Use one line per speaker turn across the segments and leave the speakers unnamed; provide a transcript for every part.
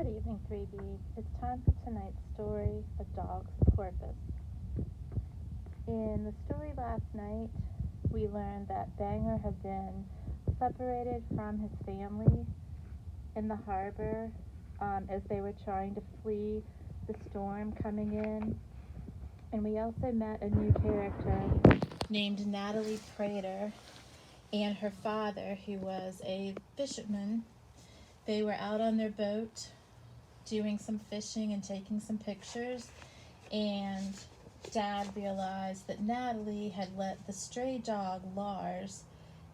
Good evening, 3B. It's time for tonight's story, A Dog's Porpoise. In the story last night, we learned that Banger had been separated from his family in the harbor as they were trying to flee the storm coming in. And we also met a new character named Natalie Prater and her father, who was a fisherman. They were out on their boat doing some fishing and taking some pictures, and Dad realized that Natalie had let the stray dog Lars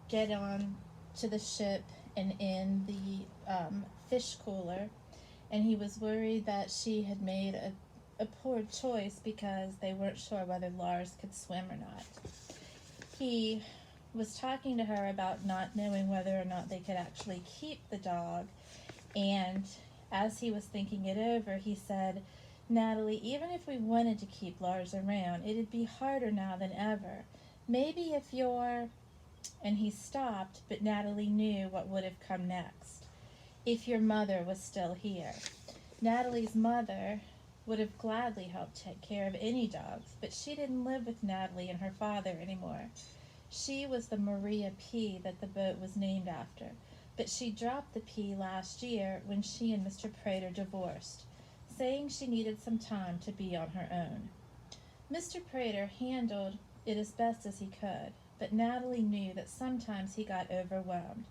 get on to the ship and in the fish cooler, and he was worried that she had made a poor choice because they weren't sure whether Lars could swim or not. He was talking to her about not knowing whether or not they could actually keep the dog, and as he was thinking it over, he said, "Natalie, even if we wanted to keep Lars around, it'd be harder now than ever. Maybe if you're..." And he stopped, but Natalie knew what would have come next. "If your mother was still here." Natalie's mother would have gladly helped take care of any dogs, but she didn't live with Natalie and her father anymore. She was the Maria P. that the boat was named after, but she dropped the P last year when she and Mr. Prater divorced, saying she needed some time to be on her own. Mr. Prater handled it as best as he could, but Natalie knew that sometimes he got overwhelmed,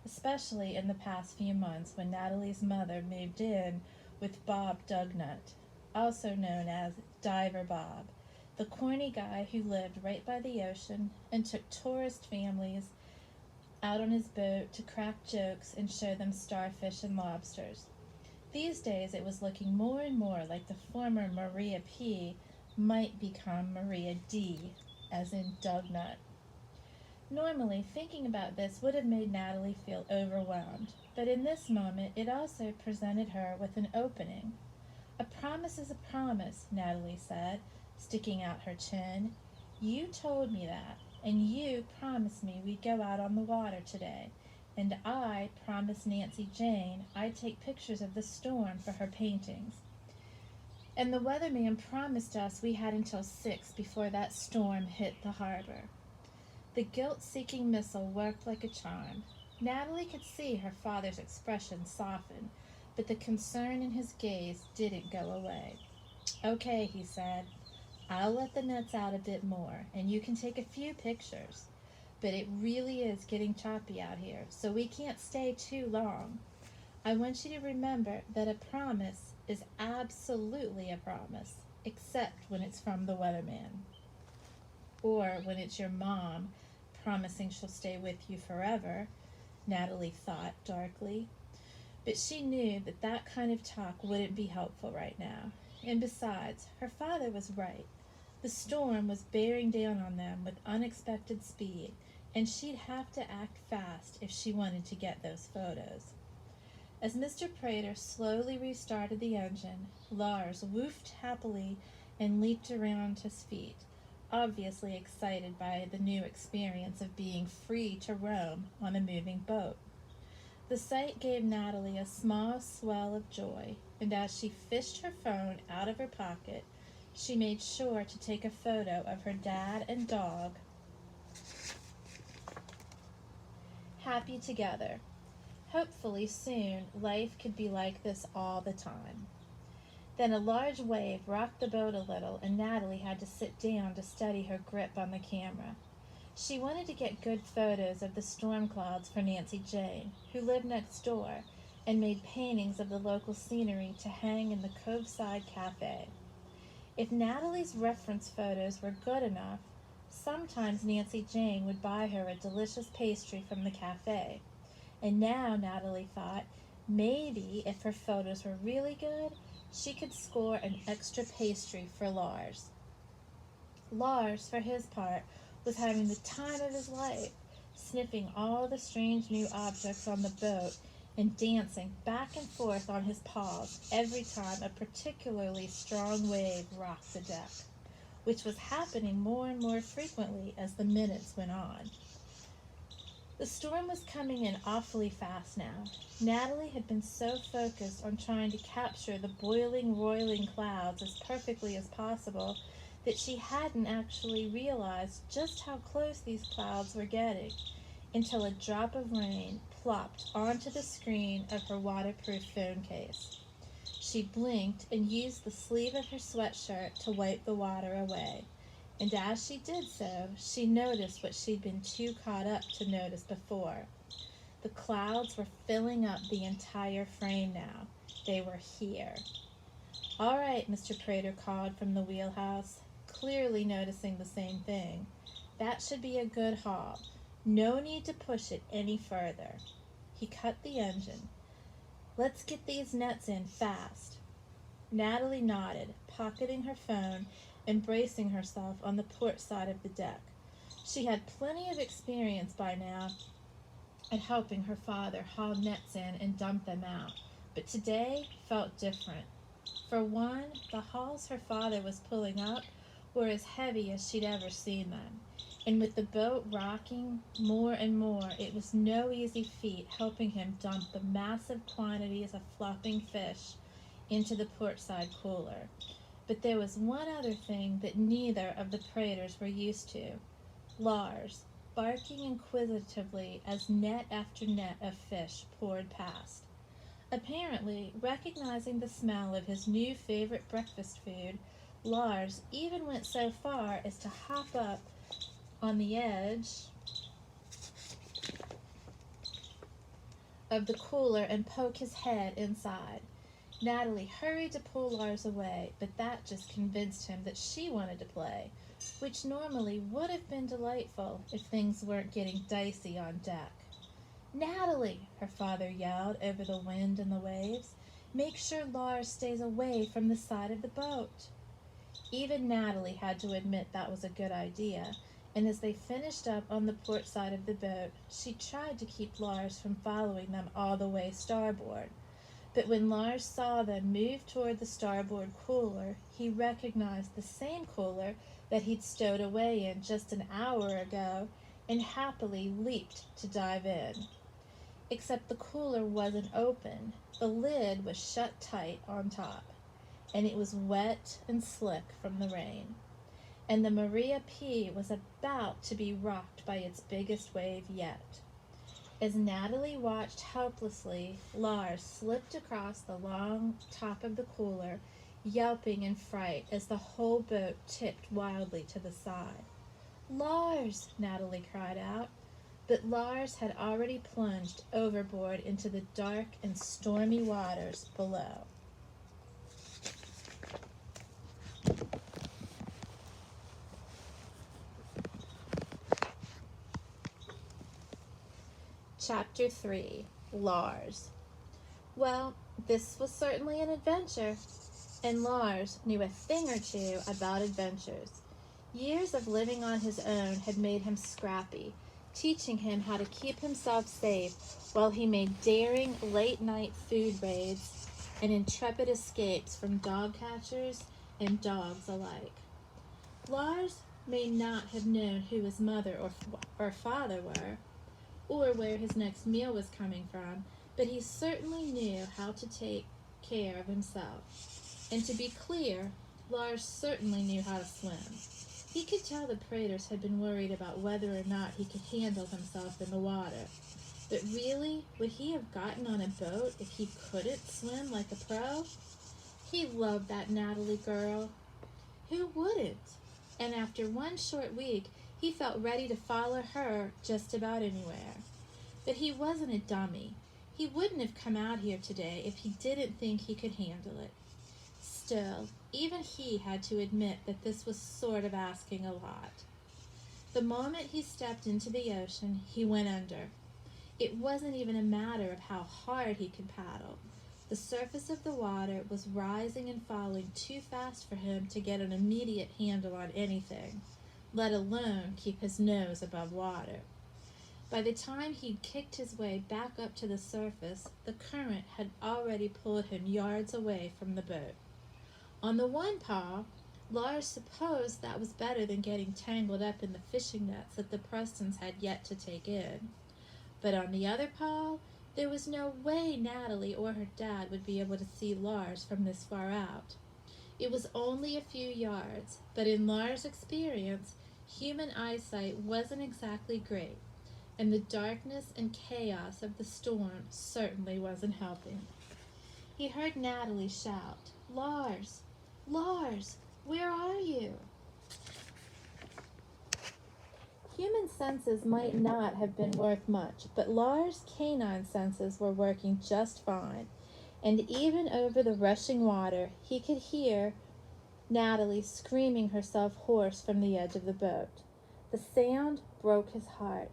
especially in the past few months when Natalie's mother moved in with Bob Dugnut, also known as Diver Bob, the corny guy who lived right by the ocean and took tourist families out on his boat to crack jokes and show them starfish and lobsters. These days it was looking more and more like the former Maria P. might become Maria D., as in Dugnut. Normally, thinking about this would have made Natalie feel overwhelmed, but in this moment it also presented her with an opening. "A promise is a promise," Natalie said, sticking out her chin. "You told me that, and you promised me we'd go out on the water today, and I promised Nancy Jane I'd take pictures of the storm for her paintings. And the weatherman promised us we had until 6 before that storm hit the harbor." The guilt-seeking missile worked like a charm. Natalie could see her father's expression soften, but the concern in his gaze didn't go away. "Okay," he said, "I'll let the nets out a bit more, and you can take a few pictures. But it really is getting choppy out here, so we can't stay too long. I want you to remember that a promise is absolutely a promise, except when it's from the weatherman. Or when it's your mom promising she'll stay with you forever," Natalie thought darkly. But she knew that that kind of talk wouldn't be helpful right now. And besides, her father was right. The storm was bearing down on them with unexpected speed, and she'd have to act fast if she wanted to get those photos. As Mr. Prater slowly restarted the engine, Lars woofed happily and leaped around his feet, obviously excited by the new experience of being free to roam on a moving boat. The sight gave Natalie a small swell of joy, and as she fished her phone out of her pocket, she made sure to take a photo of her dad and dog happy together. Hopefully soon life could be like this all the time. Then a large wave rocked the boat a little, and Natalie had to sit down to steady her grip on the camera. She wanted to get good photos of the storm clouds for Nancy Jane, who lived next door, and made paintings of the local scenery to hang in the Coveside Cafe. If Natalie's reference photos were good enough, sometimes Nancy Jane would buy her a delicious pastry from the cafe. And now, Natalie thought, maybe if her photos were really good, she could score an extra pastry for Lars. Lars, for his part, was having the time of his life, sniffing all the strange new objects on the boat and dancing back and forth on his paws every time a particularly strong wave rocked the deck, which was happening more and more frequently as the minutes went on. The storm was coming in awfully fast now. Natalie had been so focused on trying to capture the boiling, roiling clouds as perfectly as possible that she hadn't actually realized just how close these clouds were getting until a drop of rain plopped onto the screen of her waterproof phone case. She blinked and used the sleeve of her sweatshirt to wipe the water away. And as she did so, she noticed what she'd been too caught up to notice before. The clouds were filling up the entire frame now. They were here. "All right," Mr. Prater called from the wheelhouse, clearly noticing the same thing. "That should be a good haul. No need to push it any further." He cut the engine. "Let's get these nets in fast." Natalie nodded, pocketing her phone and bracing herself on the port side of the deck. She had plenty of experience by now at helping her father haul nets in and dump them out, but today felt different. For one, the hauls her father was pulling up were as heavy as she'd ever seen them, and with the boat rocking more and more, it was no easy feat helping him dump the massive quantities of flopping fish into the portside cooler. But there was one other thing that neither of the Praters were used to: Lars, barking inquisitively as net after net of fish poured past. Apparently, recognizing the smell of his new favorite breakfast food, Lars even went so far as to hop up on the edge of the cooler and poke his head inside. Natalie hurried to pull Lars away, but that just convinced him that she wanted to play, which normally would have been delightful if things weren't getting dicey on deck. "Natalie," her father yelled over the wind and the waves, "make sure Lars stays away from the side of the boat." Even Natalie had to admit that was a good idea, and as they finished up on the port side of the boat, she tried to keep Lars from following them all the way starboard. But when Lars saw them move toward the starboard cooler, he recognized the same cooler that he'd stowed away in just an hour ago and happily leaped to dive in. Except the cooler wasn't open. The lid was shut tight on top, and it was wet and slick from the rain. And the Maria P was about to be rocked by its biggest wave yet. As Natalie watched helplessly, Lars slipped across the long top of the cooler, yelping in fright as the whole boat tipped wildly to the side. "Lars!" Natalie cried out, but Lars had already plunged overboard into the dark and stormy waters below. Chapter 3. Lars. Well, this was certainly an adventure, and Lars knew a thing or two about adventures. Years of living on his own had made him scrappy, teaching him how to keep himself safe while he made daring late-night food raids and intrepid escapes from dog catchers and dogs alike. Lars may not have known who his mother or father were, or where his next meal was coming from, but he certainly knew how to take care of himself. And to be clear, Lars certainly knew how to swim. He could tell the Praters had been worried about whether or not he could handle himself in the water. But really, would he have gotten on a boat if he couldn't swim like a pro? He loved that Natalie girl. Who wouldn't? And after one short week, he felt ready to follow her just about anywhere. But he wasn't a dummy. He wouldn't have come out here today if he didn't think he could handle it. Still, even he had to admit that this was sort of asking a lot. The moment he stepped into the ocean, he went under. It wasn't even a matter of how hard he could paddle. The surface of the water was rising and falling too fast for him to get an immediate handle on anything, let alone keep his nose above water. By the time he'd kicked his way back up to the surface, the current had already pulled him yards away from the boat. On the one paw, Lars supposed that was better than getting tangled up in the fishing nets that the Prestons had yet to take in.
But on the other paw, there was no way Natalie or her dad would be able to see Lars from this far out. It was only a few yards, but in Lars' experience, human eyesight wasn't exactly great, and the darkness and chaos of the storm certainly wasn't helping. He heard Natalie shout, "Lars! Lars! Where are you?" Human senses might not have been worth much, but Lars' canine senses were working just fine, and even over the rushing water he could hear Natalie screaming herself hoarse from the edge of the boat. The sound broke his heart.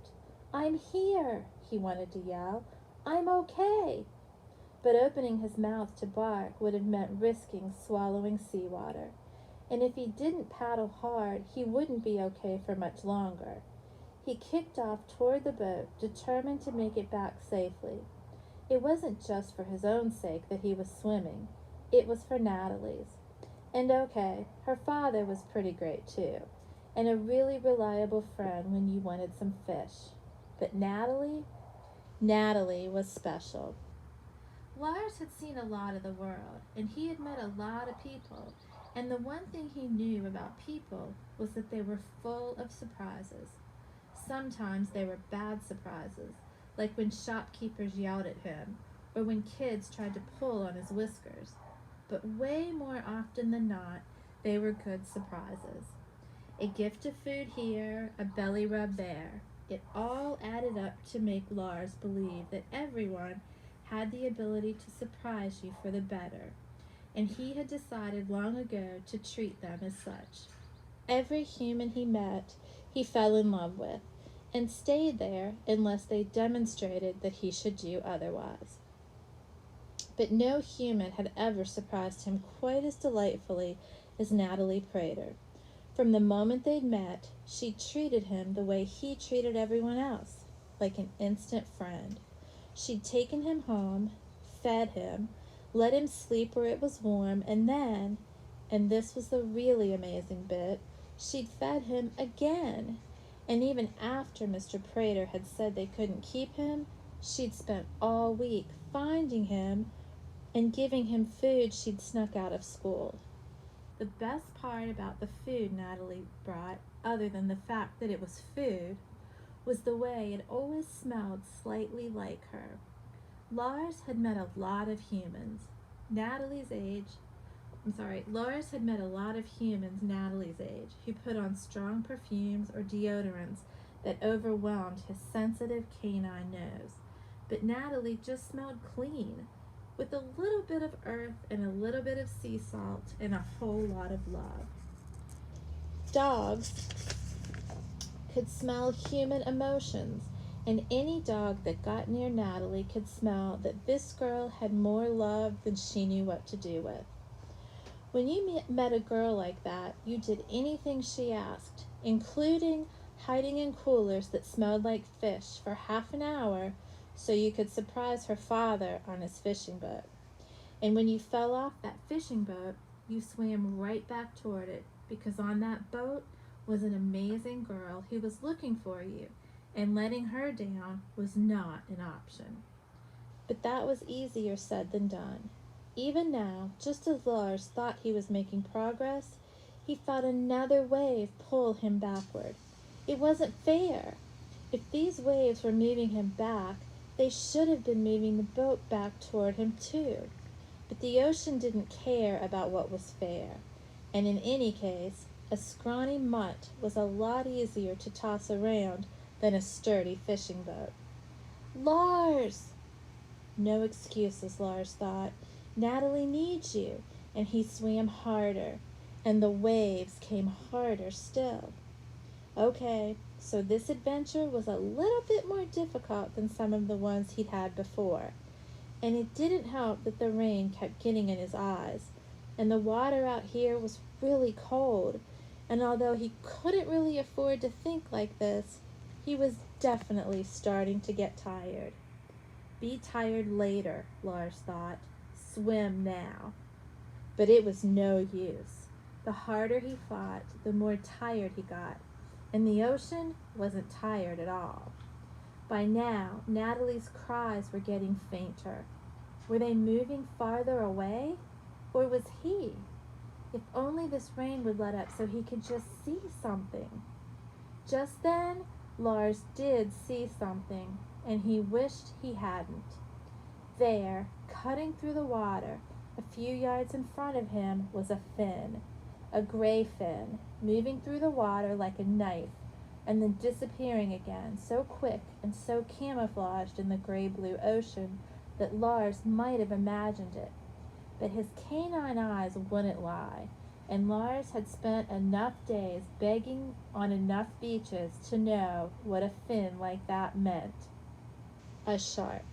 "I'm here," he wanted to yell. "I'm okay." But opening his mouth to bark would have meant risking swallowing seawater. And if he didn't paddle hard, he wouldn't be okay for much longer. He kicked off toward the boat, determined to make it back safely. It wasn't just for his own sake that he was swimming. It was for Natalie's. And okay, her father was pretty great too, and a really reliable friend when you wanted some fish. But Natalie was special. Lars had seen a lot of the world, and he had met a lot of people, and the one thing he knew about people was that they were full of surprises. Sometimes they were bad surprises, like when shopkeepers yelled at him, or when kids tried to pull on his whiskers. But way more often than not, they were good surprises. A gift of food here, a belly rub there. It all added up to make Lars believe that everyone had the ability to surprise you for the better, and he had decided long ago to treat them as such. Every human he met, he fell in love with, and stayed there unless they demonstrated that he should do otherwise. But no human had ever surprised him quite as delightfully as Natalie Prater. From the moment they'd met, she'd treated him the way he treated everyone else, like an instant friend. She'd taken him home, fed him, let him sleep where it was warm, and then, and this was the really amazing bit, she'd fed him again. And even after Mr. Prater had said they couldn't keep him, she'd spent all week finding him and giving him food she'd snuck out of school. The best part about the food Natalie brought, other than the fact that it was food, was the way it always smelled slightly like her. Lars had met a lot of humans Lars had met a lot of humans Natalie's age who put on strong perfumes or deodorants that overwhelmed his sensitive canine nose. But Natalie just smelled clean, with a little bit of earth and a little bit of sea salt and a whole lot of love. Dogs could smell human emotions, and any dog that got near Natalie could smell that this girl had more love than she knew what to do with. When you met a girl like that, you did anything she asked, including hiding in coolers that smelled like fish for half an hour so you could surprise her father on his fishing boat. And when you fell off that fishing boat, you swam right back toward it, because on that boat was an amazing girl who was looking for you, and letting her down was not an option. But that was easier said than done. Even now, just as Lars thought he was making progress, he felt another wave pull him backward. It wasn't fair. If these waves were moving him back, they should have been moving the boat back toward him too. But the ocean didn't care about what was fair, and in any case, a scrawny mutt was a lot easier to toss around than a sturdy fishing boat. Lars! No excuses, Lars thought. Natalie needs you, and he swam harder, and the waves came harder still. Okay, so this adventure was a little bit more difficult than some of the ones he'd had before, and it didn't help that the rain kept getting in his eyes, and the water out here was really cold, and although he couldn't really afford to think like this, he was definitely starting to get tired. Be tired later, Lars thought. Swim now. But it was no use. The harder he fought, the more tired he got, and the ocean wasn't tired at all. By now, Natalie's cries were getting fainter. Were they moving farther away? Or was he? If only this rain would let up so he could just see something. Just then, Lars did see something, and he wished he hadn't. There, cutting through the water, a few yards in front of him, was a fin, a gray fin, moving through the water like a knife, and then disappearing again, so quick and so camouflaged in the gray-blue ocean that Lars might have imagined it. But his canine eyes wouldn't lie, and Lars had spent enough days begging on enough beaches to know what a fin like that meant. A shark.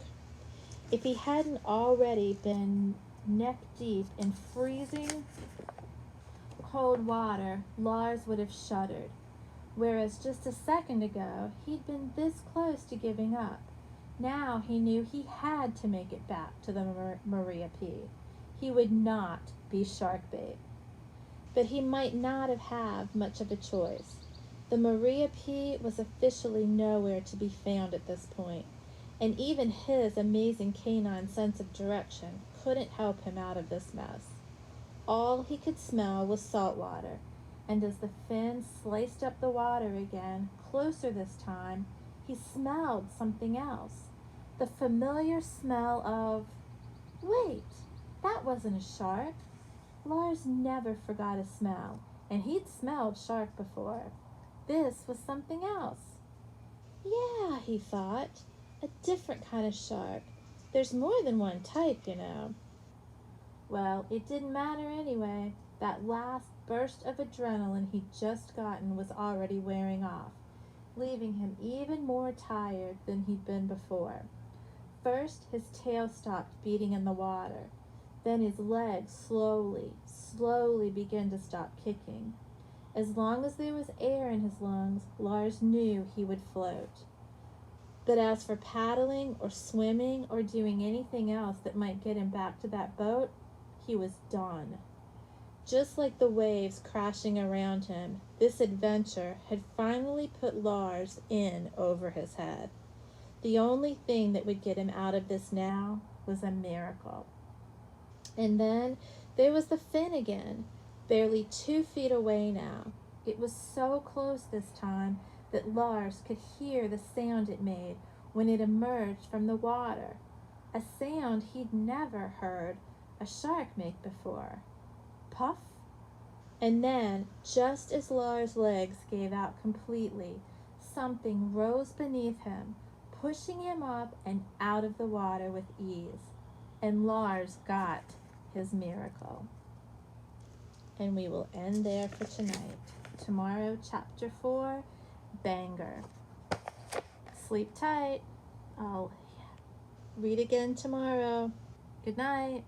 If he hadn't already been neck-deep in freezing cold water, Lars would have shuddered, whereas just a second ago he'd been this close to giving up. Now he knew he had to make it back to the Maria P. He would not be shark bait. But he might not have much of a choice. The Maria P was officially nowhere to be found at this point, and even his amazing canine sense of direction couldn't help him out of this mess. All he could smell was salt water, and as the fin sliced up the water again, closer this time, he smelled something else. The familiar smell of... Wait, that wasn't a shark. Lars never forgot a smell, and he'd smelled shark before. This was something else. Yeah, he thought, a different kind of shark. There's more than one type, you know. Well, it didn't matter anyway. That last burst of adrenaline he'd just gotten was already wearing off, leaving him even more tired than he'd been before. First, his tail stopped beating in the water. Then his legs slowly began to stop kicking. As long as there was air in his lungs, Lars knew he would float. But as for paddling or swimming or doing anything else that might get him back to that boat, he was done. Just like the waves crashing around him, this adventure had finally put Lars in over his head. The only thing that would get him out of this now was a miracle. And then there was the fin again, barely 2 feet away now. It was so close this time that Lars could hear the sound it made when it emerged from the water, a sound he'd never heard a shark make before. Puff! And then, just as Lars' legs gave out completely, something rose beneath him, pushing him up and out of the water with ease. And Lars got his miracle. And we will end there for tonight. Tomorrow, chapter 4, Banger. Sleep tight. I'll read again tomorrow. Good night.